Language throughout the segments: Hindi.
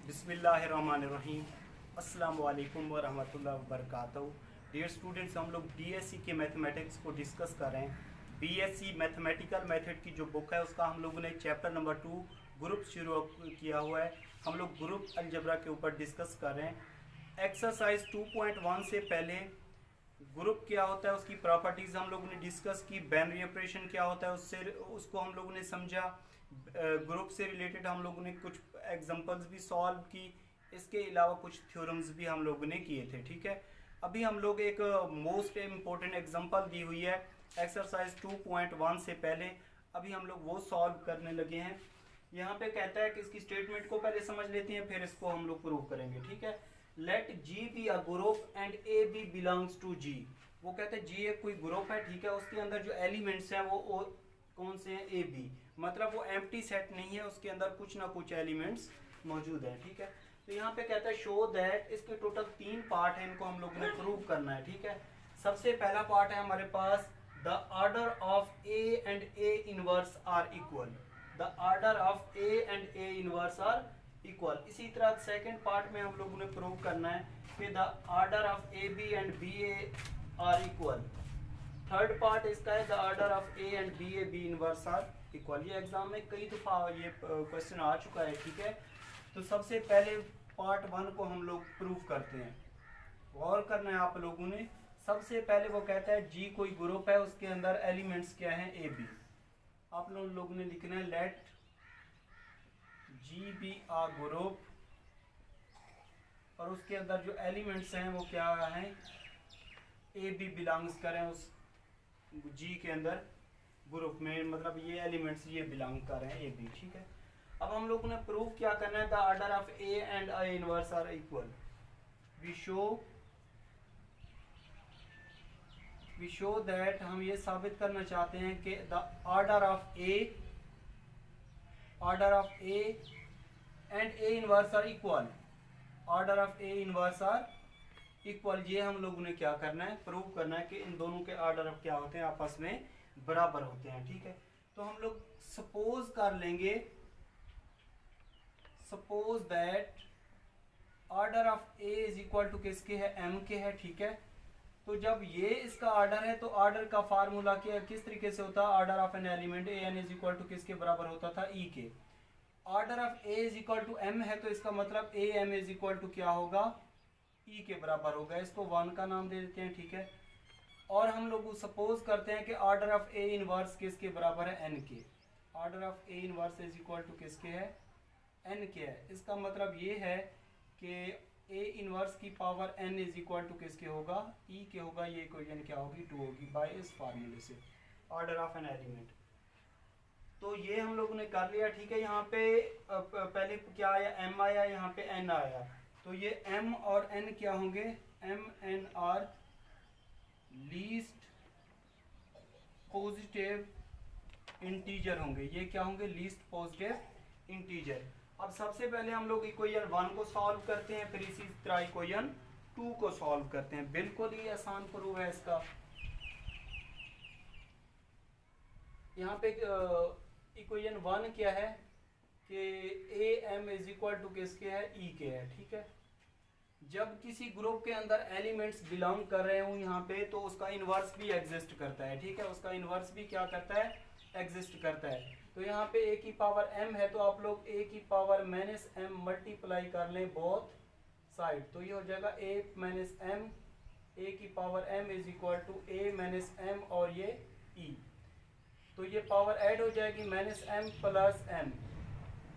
बिस्मिल्लाहिर्रहमानिर्रहीम। अस्सलाम वालेकुम वरहमतुल्लाहि वबरकातुहू। डियर स्टूडेंट्स, हम लोग बीएससी के मैथमेटिक्स को डिस्कस कर रहे हैं। बीएससी मैथमेटिकल मेथड की जो बुक है उसका हम लोगों ने चैप्टर नंबर 2 ग्रुप शुरू किया हुआ है। हम लोग ग्रुप अलजबरा के ऊपर डिस्कस कर रहे हैं। एक्सरसाइज 2.1 से पहले ग्रुप क्या होता है उसकी प्रॉपर्टीज़ हम लोगों ने डिस्कस की। बाइनरी ऑपरेशन क्या होता है उसको हम लोगों ने समझा। ग्रुप से रिलेटेड हम लोगों ने कुछ एग्जांपल्स भी सॉल्व की। इसके अलावा कुछ थ्योरम्स भी हम लोगों ने किए थे। ठीक है, अभी हम लोग एक मोस्ट इम्पोर्टेंट एग्जांपल दी हुई है एक्सरसाइज 2.1 से पहले। अभी हम लोग वो सॉल्व करने लगे हैं। यहाँ पे कहता है कि इसकी स्टेटमेंट को पहले समझ लेते हैं, फिर इसको हम लोग प्रूव करेंगे। ठीक है, let G be a group and A B belongs to G. वो कहते हैं जी एक कोई ग्रुप है, ठीक है, उसके अंदर जो एलिमेंट्स हैं वो कौन से हैं? A B. मतलब वो एम्प्टी सेट नहीं है, उसके अंदर कुछ ना कुछ एलिमेंट्स मौजूद हैं। ठीक है, तो यहाँ पे कहता है शो दैट, इसके टोटल 3 पार्ट हैं, इनको हम लोगों ने प्रूव करना है। ठीक है, सबसे पहला पार्ट है हमारे पास the order of A and A inverse are equal. The order of A and A inverse are equal. इसी तरह सेकंड पार्ट में हम लोगों ने प्रूव करना है कि the order of A B and B A are equal. Third part इसका है the order of A and B A B inverse are equal. ये एग्जाम में कई दफ़ा ये क्वेश्चन आ चुका है। ठीक है, तो सबसे पहले पार्ट 1 को हम लोग प्रूव करते हैं। गौर करना है आप लोगों ने। सबसे पहले वो कहता है जी कोई ग्रुप है, उसके अंदर एलिमेंट्स क्या हैं? A B. आप लोगों ने लिखना है let G be a group, और उसके अंदर जो एलिमेंट्स हैं वो क्या हैं? ए बी बिलोंग्स करें उस जी के अंदर ग्रुप में, मतलब ये एलिमेंट्स ये बिलोंग कर रहे हैं ए बी। ठीक है, अब हम लोगों ने प्रूव क्या करना है? The order of A and A inverse are equal. We show that, हम ये साबित करना चाहते हैं कि the order of A and A inverse are equal. Order of A inverse are equal, ये हम लोगों ने क्या करना है? प्रूव करना है कि इन दोनों के ऑर्डर ऑफ क्या होते हैं? आपस में बराबर होते हैं। ठीक है, तो हम लोग सपोज कर लेंगे, suppose that order of A is equal to किसके है? एम के है। ठीक है, तो जब ये इसका ऑर्डर है तो ऑर्डर का फार्मूला क्या किस तरीके से होता है? Order of an element A N is equal to किसके बराबर होता था? ई के। Order of A is equal to M है, तो इसका मतलब A M is equal to क्या होगा? ई के बराबर होगा। इसको 1 का नाम दे देते हैं। ठीक है, और हम लोग सपोज करते हैं कि ऑर्डर ऑफ ए इनवर्स किसके बराबर है? एन के। Order of A inverse is equal to किसके है? एन के है। इसका मतलब ये है कि ए इनवर्स की power N is equal to किसके होगा? ई के होगा। ये इक्वेशन क्या होगी? 2 होगी बाय इस फार्मूले से, ऑर्डर ऑफ एन एलिमेंट। तो ये हम लोगों ने कर लिया। ठीक है, यहाँ पे पहले क्या आया? एम आया, यहाँ पे एन आया। तो ये एम और एन क्या होंगे? M N are least positive integer होंगे। ये क्या होंगे? Least positive integer. अब सबसे पहले हम लोग इक्वेशन 1 को सॉल्व करते हैं, फिर इसी तरह इक्वेशन 2 को सॉल्व करते हैं। बिल्कुल ही आसान प्रूफ है इसका। यहाँ पे इक्वेशन 1 क्या है कि A M is equal to किसके है? ई के है। ठीक है, जब किसी ग्रुप के अंदर एलिमेंट्स बिलोंग कर रहे हो यहाँ पे, तो उसका इनवर्स भी एग्जिस्ट करता है। ठीक है, उसका इनवर्स भी क्या करता है? एग्जिस्ट करता है। तो यहाँ पे ए की पावर एम है, तो आप लोग ए की पावर माइनस एम मल्टीप्लाई कर लें बोथ साइड, तो ये हो जाएगा ए माइनस एम। ए की power m is equal to a minus m और ये ई, तो ये पावर ऐड हो जाएगी माइनस एम प्लस एम,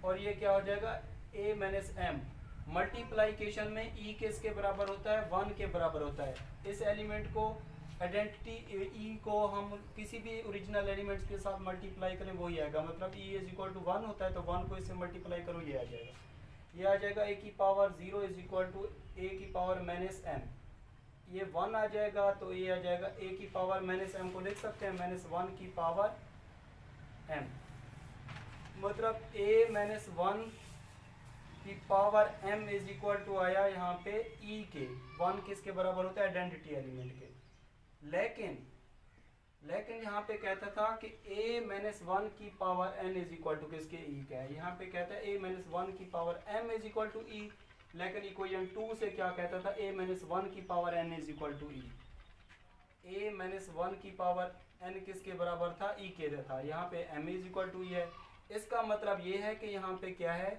और ये क्या हो जाएगा? ए माइनस एम। मल्टीप्लाइकेशन में ई किसके बराबर होता है? 1 के बराबर होता है। इस एलिमेंट को आइडेंटिटी ई को हम किसी भी ओरिजिनल एलिमेंट्स के साथ मल्टीप्लाई करें वही आएगा। मतलब ई इज इक्वल टू 1 होता है, तो 1 को इससे मल्टीप्लाई करो, ये आ जाएगा। ये आ जाएगा ए की पावर 0 इज इक्वल टू ए की पावर माइनस एम। ये 1 आ जाएगा, तो ये आ जाएगा ए की पावर माइनस एम को लिख सकते हैं माइनस 1 की पावर एम। मतलब ए माइनस 1 की power m is equal to आया यहाँ पे e के। 1 किसके बराबर होता है? आइडेंटिटी एलिमेंट के। लेकिन लेकिन यहाँ पे कहता था कि a माइनस 1 की power n is equal to किसके e का है। यहाँ पे कहता है a माइनस 1 की power m is equal to e, लेकिन इक्वेशन 2 से क्या कहता था, a माइनस 1 की power n is equal to e। a minus 1 की पावर n किसके बराबर था, e के था। यहाँ पे m is equal to e है। इसका मतलब ये है कि यहाँ पे क्या है,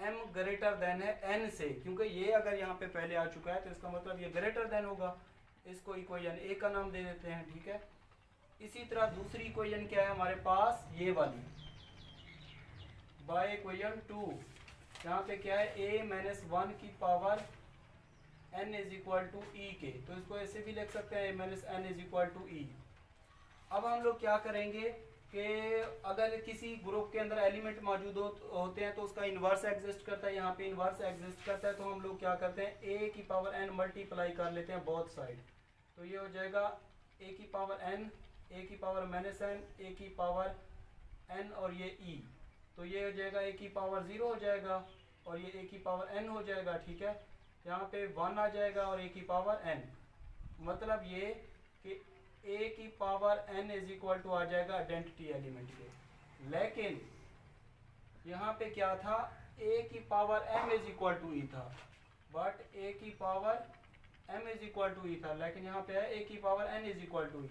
m ग्रेटर देन है n से, क्योंकि ये अगर यहाँ पे पहले आ चुका है तो इसका मतलब ये ग्रेटर देन होगा। इसको इक्वेशन a का नाम दे देते हैं, ठीक है। इसी तरह दूसरी इक्वेशन क्या है हमारे पास, ये वाली बाय इक्वेशन 2। यहाँ पे क्या है, a माइनस 1 की power n is equal to e के, तो इसको ऐसे भी लिख सकते हैं a minus n is equal to e। अब हम लोग क्या करेंगे कि अगर किसी ग्रुप के अंदर एलिमेंट मौजूद होते हैं तो उसका इन्वर्स एग्जिस्ट करता है। यहाँ पे इन्वर्स एग्जिस्ट करता है तो हम लोग क्या करते हैं, a की पावर n मल्टीप्लाई कर लेते हैं बोथ साइड। तो ये हो जाएगा a की पावर n, a की पावर माइनस n, a की पावर n और ये e, तो ये हो जाएगा a की पावर 0 हो जाएगा और ये a की पावर n हो जाएगा, ठीक है। यहाँ पे 1 आ जाएगा और a की पावर n, मतलब ये कि a की power n is equal to आ जाएगा आइडेंटिटी एलिमेंट के। लेकिन यहाँ पे क्या था, a की power m is equal to e था, बट a की power m is equal to e था, लेकिन यहाँ पे है a की power n is equal to e।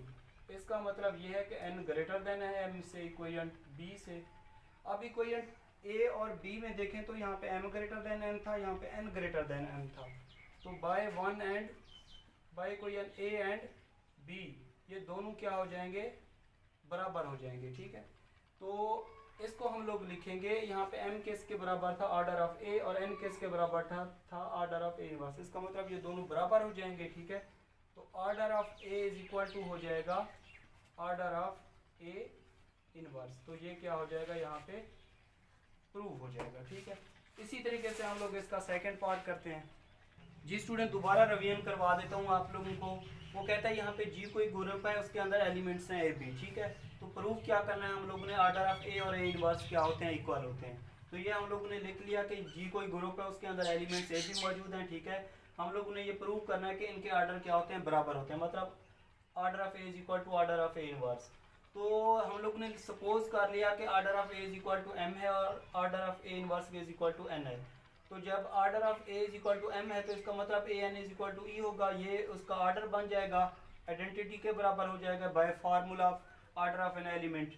इसका मतलब ये है कि n ग्रेटर देन है m से, इक्वेशन b से। अब इक्वेशन a और b में देखें तो यहाँ पे m ग्रेटर देन n था, यहाँ पे n ग्रेटर देन m था। तो by one and by equation a and b ये दोनों क्या हो जाएंगे, बराबर हो जाएंगे, ठीक है। तो इसको हम लोग लिखेंगे, यहाँ पे m किसके बराबर था, ऑर्डर ऑफ a, और n किसके बराबर था ऑर्डर ऑफ a इनवर्स। इसका मतलब ये दोनों बराबर हो जाएंगे, ठीक है। तो order of a is equal to हो जाएगा ऑर्डर ऑफ a इनवर्स। तो ये क्या हो जाएगा, यहाँ पे प्रूव हो जाएगा, ठीक है। इसी तरीके से हम लोग इसका सेकंड पार्ट करते हैं। जी स्टूडेंट, दोबारा रिवीजन करवा देता हूँ आप लोगों को। वो कहता है यहाँ पे जी कोई ग्रुप है, उसके अंदर एलिमेंट्स हैं ए बी, ठीक है। तो प्रूफ क्या करना है हम लोगों ने, ऑर्डर ऑफ ए और ए इनवर्स क्या होते हैं, इक्वल होते हैं। तो ये हम लोगों ने लिख लिया कि जी कोई ग्रुप है, उसके अंदर एलिमेंट्स ए भी मौजूद हैं, ठीक है। हम लोगों ने ये प्रूव करना है कि इनके ऑर्डर क्या होते हैं, बराबर होते हैं, मतलब order of A is equal to order of A inverse. तो हम लोग ने सपोज कर लिया कि order of A is equal to M है और order of A inverse is equal to N है। तो जब order of A is equal to M है तो इसका मतलब A N is equal to E होगा। ये उसका ऑर्डर बन जाएगा, आइडेंटिटी के बराबर हो जाएगा bye formula of order of an element.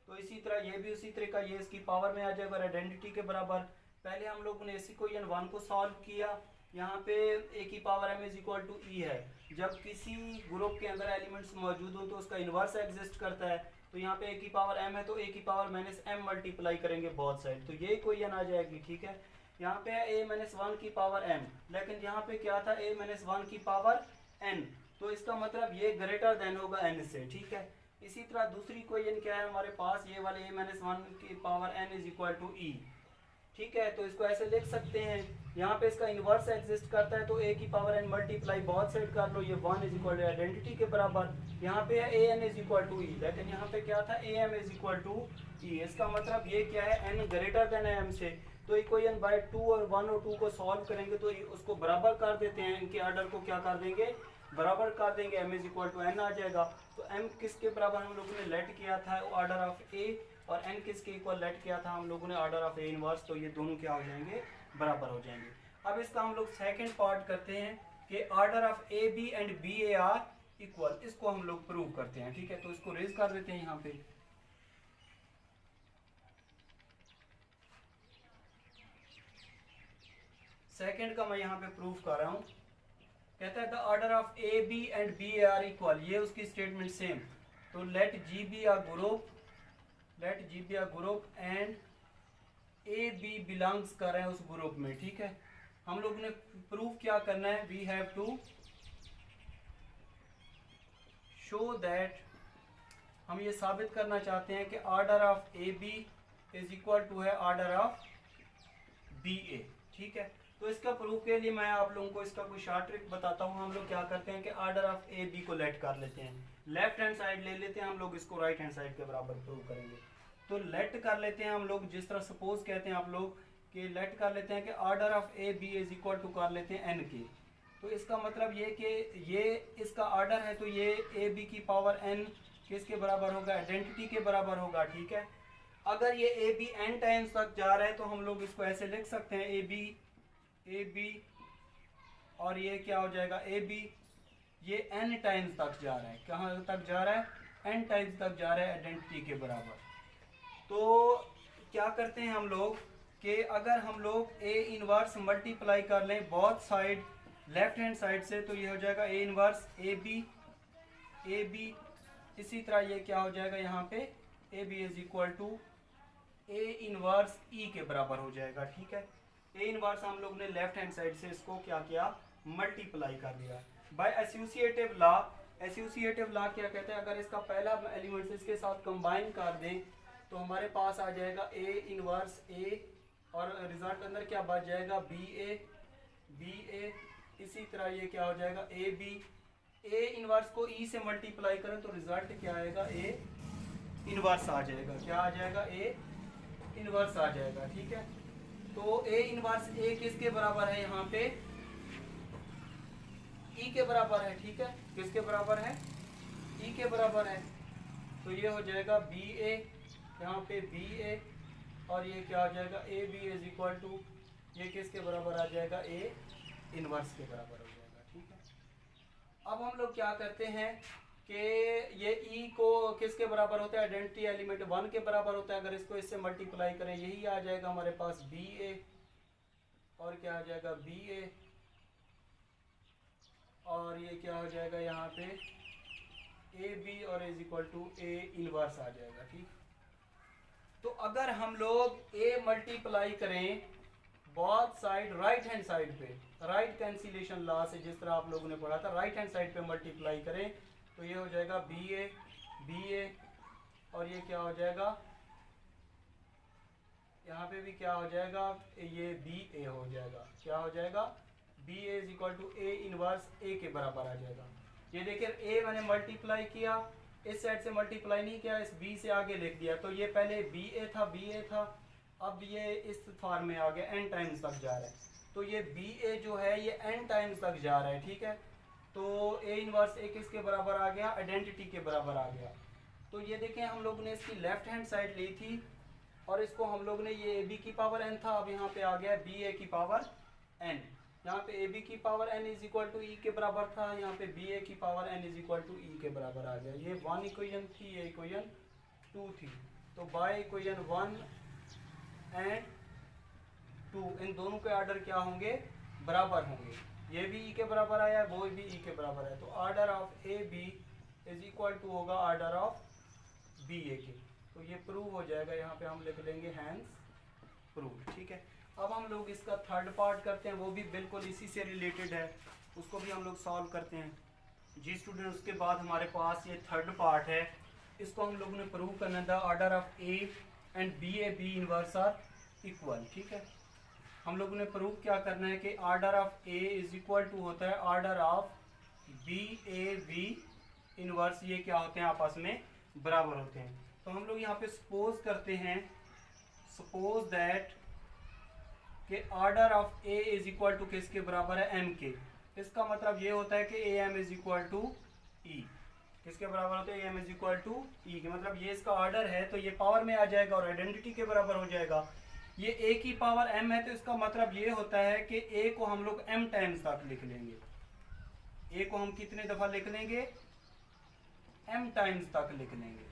तो इसी तरह ये भी उसी तरह का, ये इसकी पावर में आ जाएगा आइडेंटिटी के बराबर। पहले हम लोगों ने इसी इक्वेशन 1 को सॉल्व किया। यहाँ पे ए की power m is equal to e है। जब किसी ग्रुप के अंदर एलिमेंट्स मौजूद हो तो उसका इन्वर्स एग्जिस्ट करता है। तो यहाँ पे ए की पावर एम है तो ए की पावर माइनस एम मल्टीप्लाई करेंगे बहुत साइड, तो ये इक्वेशन आ जाएगी, ठीक है। यहाँ पे है ए माइनस 1 की पावर एम, लेकिन यहाँ पे क्या था, ए माइनस 1 की पावर एन, तो इसका मतलब ये ग्रेटर देन होगा एन से, ठीक है। इसी तरह दूसरी इक्वेशन क्या है हमारे पास, ये वाले ए माइनस 1 की power N is equal to e, ठीक है। तो इसको ऐसे लिख सकते हैं, यहाँ पे इसका इन्वर्स एग्जिस्ट करता है तो ए की पावर एन मल्टीप्लाई बहुत साइड कर लो, ये 1 इज इक्वल टू आइडेंटिटी के बराबर। यहाँ पे है a N is equal to e, लेकिन यहाँ पे क्या था, a M is equal to e. इसका मतलब ये क्या है, एन ग्रेटर देन एम से। तो इक्वेशन बाय 2 और 1 और 2 को सॉल्व करेंगे तो उसको बराबर कर देते हैं, इनके ऑर्डर को क्या कर देंगे, बराबर कर देंगे, m is equal to n आ जाएगा। तो एम किसके बराबर हम लोगों ने लेट किया था, ऑर्डर ऑफ ए, और एन किसके इक्वल लेट किया था हम लोगों ने, ऑर्डर ऑफ ए इनवर्स। तो ये दोनों क्या हो जाएंगे, बराबर हो जाएंगे। अब इसका हम लोग सेकंड पार्ट करते हैं कि order of A B and B A are equal, इसको हम लोग प्रूव करते हैं, ठीक है। तो इसको रेज कर देते हैं यहाँ पे। सेकंड का मैं यहाँ पे प्रूफ कर रहा हूँ। कहता है the order of A B and B A are equal, ये उसकी स्टेटमेंट सेम। तो let G be a group, let G be a group and A B belongs कर रहे हैं उस ग्रुप में, ठीक है। हम लोग ने प्रूफ क्या करना है, we have to show that, हम ये साबित करना चाहते हैं कि order of A B is equal to है ऑर्डर ऑफ बी ए, ठीक है। तो इसका प्रूफ के लिए मैं आप लोगों को इसका कोई शॉर्ट ट्रिक बताता हूँ। हम लोग क्या करते हैं कि ऑर्डर ऑफ ए बी को लेट कर लेते हैं, लेफ्ट हैंड साइड ले लेते हैं हम लोग, इसको राइट हैंड साइड के बराबर प्रूव करेंगे। तो लेट कर लेते हैं हम लोग, जिस तरह सपोज कहते हैं आप लोग कि लेट कर लेते हैं कि order of A B is equal to कर लेते हैं एन की। तो इसका मतलब ये कि ये इसका ऑर्डर है तो ये ए बी की पावर एन किसके बराबर होगा, आइडेंटिटी के बराबर होगा, ठीक है। अगर ये ए बी एन टाइम्स तक जा रहा है तो हम लोग इसको ऐसे लिख सकते हैं ए बी और ये क्या हो जाएगा ए बी, ये एन टाइम्स तक जा रहा है, कहाँ तक जा रहा है, एन टाइम्स तक जा रहा है आइडेंटिटी के बराबर। तो क्या करते हैं हम लोग कि अगर हम लोग ए इनवर्स मल्टीप्लाई कर लें both side left hand side से, तो ये हो जाएगा ए इनवर्स ए बी, इसी तरह ये क्या हो जाएगा यहाँ पे A B is equal to A inverse E के बराबर हो जाएगा, ठीक है। ए इनवर्स हम लोग ने लेफ्ट हैंड साइड से इसको क्या किया, मल्टीप्लाई कर दिया by associative law. Associative law क्या कहते हैं, अगर इसका पहला एलिमेंट इसके साथ कंबाइन कर दें तो हमारे पास आ जाएगा ए इनवर्स ए और रिजल्ट अंदर क्या बच जाएगा बी ए, इसी तरह ये क्या हो जाएगा ए बी। ए इनवर्स को ई से मल्टीप्लाई करें तो रिजल्ट क्या आएगा, ए इनवर्स आ जाएगा, क्या आ जाएगा, ए इनवर्स आ जाएगा, ठीक है। तो ए इनवर्स ए किसके बराबर है, यहाँ पे ई के बराबर है, ठीक है। किसके बराबर है, ई के बराबर है। तो ये हो जाएगा बी ए, यहाँ पे बी ए और ये क्या हो जाएगा A B is equal to ये किसके बराबर आ जाएगा, ए इनवर्स के बराबर हो जाएगा, ठीक है। अब हम लोग क्या करते हैं कि ये ई को किसके बराबर होता है, आइडेंटिटी एलिमेंट 1 के बराबर होता है। अगर इसको इससे मल्टीप्लाई करें यही आ जाएगा हमारे पास बी ए और क्या आ जाएगा बी ए और ये क्या हो जाएगा यहाँ पे ए बी और is equal to A inverse आ जाएगा, ठीक। तो अगर हम लोग ए मल्टीप्लाई करें both side right hand side पे, राइट कैंसिलेशन लॉ से जिस तरह आप लोगों ने पढ़ा था, राइट हैंड साइड पे मल्टीप्लाई करें तो ये हो जाएगा बी ए और ये क्या हो जाएगा, यहाँ पे भी क्या हो जाएगा, ये बी ए हो जाएगा, क्या हो जाएगा B A is equal to A inverse A के बराबर आ जाएगा। ये देखिए ए मैंने मल्टीप्लाई किया, इस साइड से मल्टीप्लाई नहीं किया, इस बी से आगे लिख दिया, तो ये पहले बी ए था, अब ये इस फॉर्म में आ गया, एन टाइम्स तक जा रहा है। तो ये बी ए जो है ये एन टाइम्स तक जा रहा है, ठीक है। तो ए इनवर्स ए किसके बराबर आ गया, आइडेंटिटी के बराबर आ गया। तो ये देखें हम लोग ने इसकी लेफ्ट हैंड साइड ली थी और इसको हम लोग ने ये ए बी की पावर एन था, अब यहाँ पे आ गया बी ए की पावर एन। यहाँ पे ए बी की power N is equal to E के बराबर था, यहाँ पे बी ए की power N is equal to E के बराबर आ गया। ये 1 इक्वेशन थी, ये इक्वेशन 2 थी। तो बाय इक्वेशन 1 एंड 2 इन दोनों के ऑर्डर क्या होंगे, बराबर होंगे। ये भी ई के बराबर आया, वो भी ई के बराबर है। तो order of A B is equal to होगा ऑर्डर ऑफ बी ए के। तो ये प्रूव हो जाएगा, यहाँ पे हम लिख लेंगे हैंस प्रूव, ठीक है। अब हम लोग इसका थर्ड पार्ट करते हैं, वो भी बिल्कुल इसी से रिलेटेड है, उसको भी हम लोग सॉल्व करते हैं जी स्टूडेंट। उसके बाद हमारे पास ये थर्ड पार्ट है, इसको हम लोगों ने प्रूव करना था, order of A and B inverse are equal, ठीक है। हम लोगों ने प्रूव क्या करना है कि order of A is equal to होता है ऑर्डर ऑफ बी इनवर्स, ये क्या होते हैं आपस में बराबर होते हैं। तो हम लोग यहाँ पे सपोज करते हैं, सपोज दैट कि order of A is equal to किसके बराबर है, एम के। इसका मतलब ये होता है कि A M is equal to E, किसके बराबर होता है, A M is equal to E के। मतलब ये इसका ऑर्डर है तो ये पावर में आ जाएगा और आइडेंटिटी के बराबर हो जाएगा। ये ए की पावर एम है तो इसका मतलब ये होता है कि ए को हम लोग एम टाइम्स तक लिख लेंगे। ए को हम कितने दफा लिख लेंगे, एम टाइम्स तक लिख लेंगे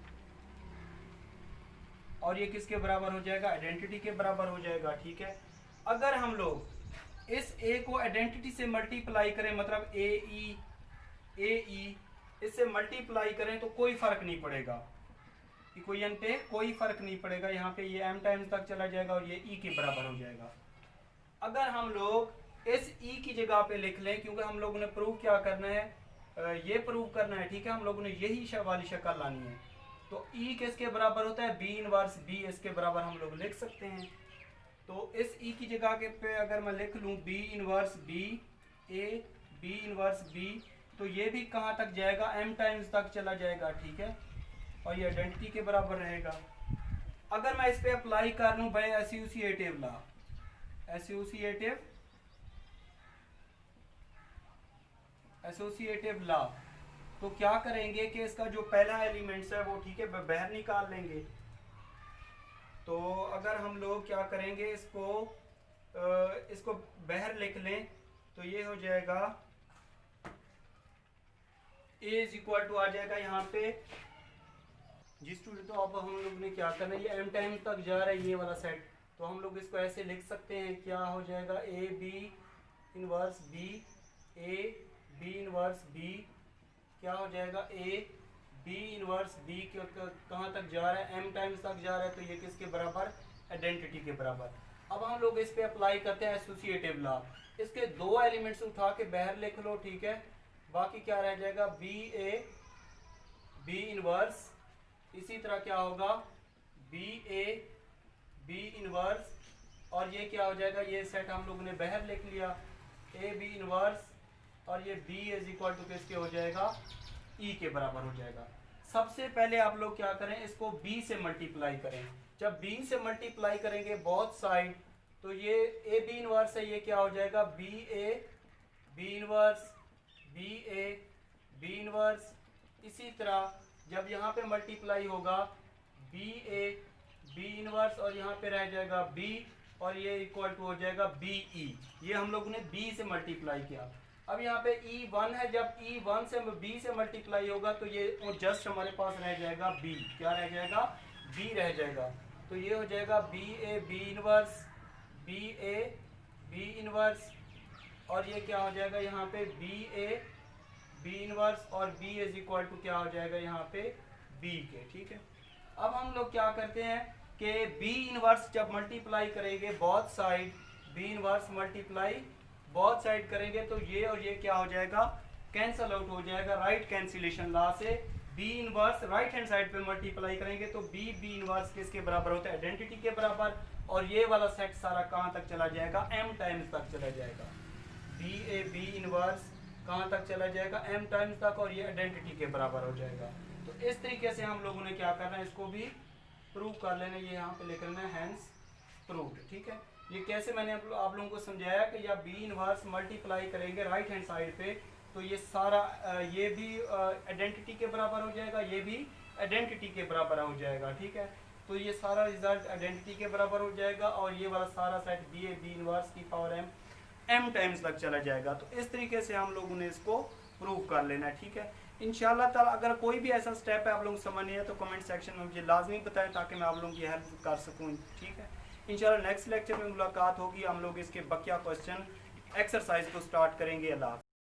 और ये किसके बराबर हो जाएगा, आइडेंटिटी के बराबर हो जाएगा, ठीक है। अगर हम लोग इस ए को आइडेंटिटी से मल्टीप्लाई करें, मतलब ए ई इससे मल्टीप्लाई करें तो कोई फर्क नहीं पड़ेगा, इक्वेशन पे कोई फर्क नहीं पड़ेगा। यहाँ पे ये एम टाइम्स तक चला जाएगा और ये ई के बराबर हो जाएगा। अगर हम लोग इस ई की जगह पे लिख लें, क्योंकि हम लोगों ने प्रूव क्या करना है, ये प्रूव करना है, ठीक है। हम लोगों ने यही वाली शक्ल लानी है। तो ई किसके बराबर होता है, बी इनवर्स बी, इसके बराबर हम लोग लिख सकते हैं। तो इस ई की जगह के पे अगर मैं लिख लूँ B inverse B A, B inverse B, तो ये भी कहाँ तक जाएगा, एम टाइम्स तक चला जाएगा, ठीक है। और ये आइडेंटिटी के बराबर रहेगा। अगर मैं इस पे अप्लाई कर लूँ by associative law, associative law, तो क्या करेंगे कि इसका जो पहला एलिमेंट्स है वो ठीक है बाहर निकाल लेंगे। तो अगर हम लोग क्या करेंगे इसको बाहर लिख लें तो ये हो जाएगा a इज इक्वल टू आ जाएगा यहाँ पे जी स्टूडेंट। तो अब हम लोग ने क्या करना है, ये m टाइम तक जा रहा है ये वाला सेट, तो हम लोग इसको ऐसे लिख सकते हैं, क्या हो जाएगा a b inverse b, a b inverse b, क्या हो जाएगा a b इनवर्स b कहाँ तक जा रहा है, m टाइम्स तक जा रहा है, तो ये किसके बराबर, आइडेंटिटी के बराबर। अब हम लोग इस पे अप्लाई करते हैं एसोसिएटिव लॉ। इसके दो एलिमेंट्स उठा के बाहर लिख लो, ठीक है। बाकी क्या रह जाएगा, बी ए बी इनवर्स, इसी तरह क्या होगा बी ए बी इनवर्स, और ये क्या हो जाएगा, ये सेट हम लोगों ने बाहर लिख लिया, ए बी इनवर्स, और ये बी इज इक्वल टू किसके हो जाएगा, ई के बराबर हो जाएगा। सबसे पहले आप लोग क्या करें, इसको बी से मल्टीप्लाई करें। जब बी से मल्टीप्लाई करेंगे बोथ साइड, तो ये ए बी इनवर्स है, ये क्या हो जाएगा B A B inverse B A B inverse. इसी तरह जब यहाँ पे मल्टीप्लाई होगा बी ए बी इनवर्स, और यहाँ पे रह जाएगा बी, और ये इक्वल टू हो जाएगा बी ई। ये हम लोगों ने बी से मल्टीप्लाई किया। अब यहाँ पे E1 है, जब E1 से B से मल्टीप्लाई होगा तो ये जस्ट हमारे पास रह जाएगा B, क्या रह जाएगा, B रह जाएगा। तो ये हो जाएगा B A B inverse B A B inverse, और ये क्या हो जाएगा यहाँ पे बी ए बी इनवर्स, और B इज इक्वल टू क्या हो जाएगा यहाँ पे B के, ठीक है। अब हम लोग क्या करते हैं कि B इनवर्स जब मल्टीप्लाई करेंगे both side, B inverse multiply both side करेंगे, तो ये और ये क्या हो जाएगा, कैंसल आउट हो जाएगा राइट कैंसिलेशन लॉ से। B inverse right hand side पे मल्टीप्लाई करेंगे तो बी इनवर्स किसके बराबर होता है, आइडेंटिटी के बराबर, और ये वाला सेट सारा कहाँ तक चला जाएगा, m टाइम्स तक चला जाएगा। बी ए बी इनवर्स कहाँ तक चला जाएगा, m टाइम्स तक, और ये आइडेंटिटी के बराबर हो जाएगा। तो इस तरीके से हम लोगों ने क्या करना है, इसको भी प्रूव कर लेना, ये यहाँ पे लिख लेना है हैंस प्रूव्ड, ठीक है। ये कैसे मैंने आप लोगों को समझाया कि या बी इनवर्स मल्टीप्लाई करेंगे राइट हैंड साइड पे, तो ये सारा ये भी आइडेंटिटी के बराबर हो जाएगा, ये भी आइडेंटिटी के बराबर हो जाएगा, ठीक है। तो ये सारा रिजल्ट आइडेंटिटी के बराबर हो जाएगा, और ये वाला सारा सेट बी इनवर्स की पावर m टाइम्स तक चला जाएगा। तो इस तरीके से हम लोगों ने इसको प्रूव कर लेना है, ठीक है। इंशाल्लाह ताला अगर कोई भी ऐसा स्टेप है आप लोग समझ नहीं है तो कमेंट सेक्शन में मुझे लाजमी बताएं, ताकि मैं आप लोगों की हेल्प कर सकूँ, ठीक है। इंशाल्लाह नेक्स्ट लेक्चर में मुलाकात होगी, हम लोग इसके बकिया क्वेश्चन एक्सरसाइज को स्टार्ट करेंगे। अल्लाह।